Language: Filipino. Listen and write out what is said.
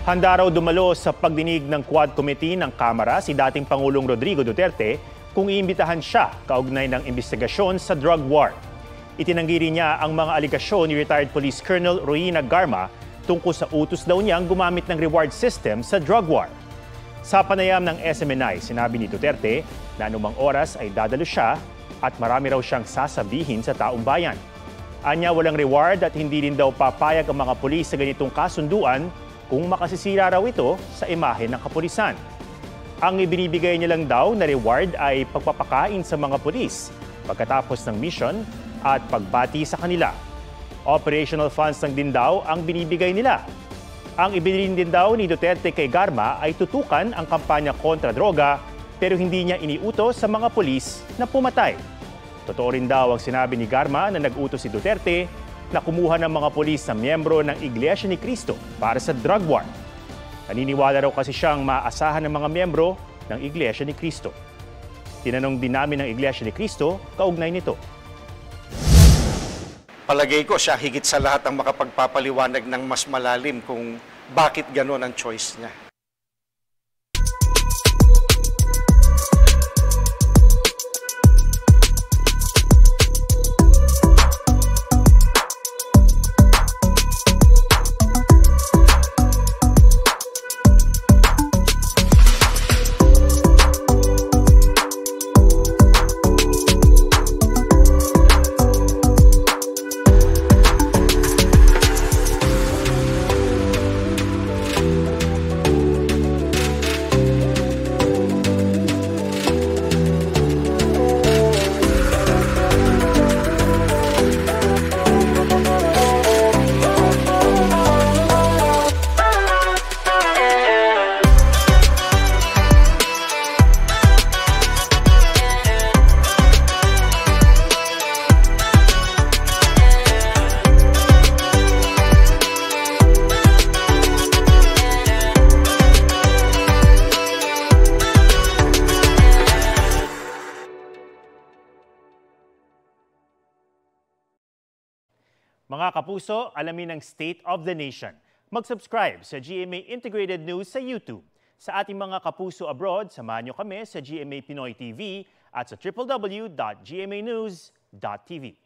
Handa raw dumalo sa pagdinig ng Quad Committee ng Kamara si dating Pangulong Rodrigo Duterte kung iimbitahan siya kaugnay ng investigasyon sa drug war. Itinanggi rin niya ang mga aligasyon ni retired Police Colonel Roina Garma tungkol sa utos daw niyang gumamit ng reward system sa drug war. Sa panayam ng SMNI, sinabi ni Duterte na anumang oras ay dadalo siya at marami raw siyang sasabihin sa taong bayan. Anya walang reward at hindi rin daw papayag ang mga pulis sa ganitong kasunduan kung makasisira raw ito sa imahe ng kapulisan. Ang ibinibigay niya lang daw na reward ay pagpapakain sa mga pulis pagkatapos ng mission at pagbati sa kanila. Operational funds lang din daw ang binibigay nila. Ang ibinilin din daw ni Duterte kay Garma ay tutukan ang kampanya kontra droga pero hindi niya iniutos sa mga pulis na pumatay. Totoo rin daw ang sinabi ni Garma na nag-utos si Duterte na kumuha ng mga pulis na miyembro ng Iglesia ni Cristo para sa drug war. Naniniwala raw kasi siyang maasahan ng mga miyembro ng Iglesia ni Cristo. Tinanong din namin ng Iglesia ni Cristo kaugnay nito. Palagay ko siya higit sa lahat ang makapagpapaliwanag ng mas malalim kung bakit gano'n ang choice niya. Mga kapuso, alamin ang State of the Nation. Mag-subscribe sa GMA Integrated News sa YouTube. Sa ating mga kapuso abroad, samahan niyo kami sa GMA Pinoy TV at sa www.gmanews.tv.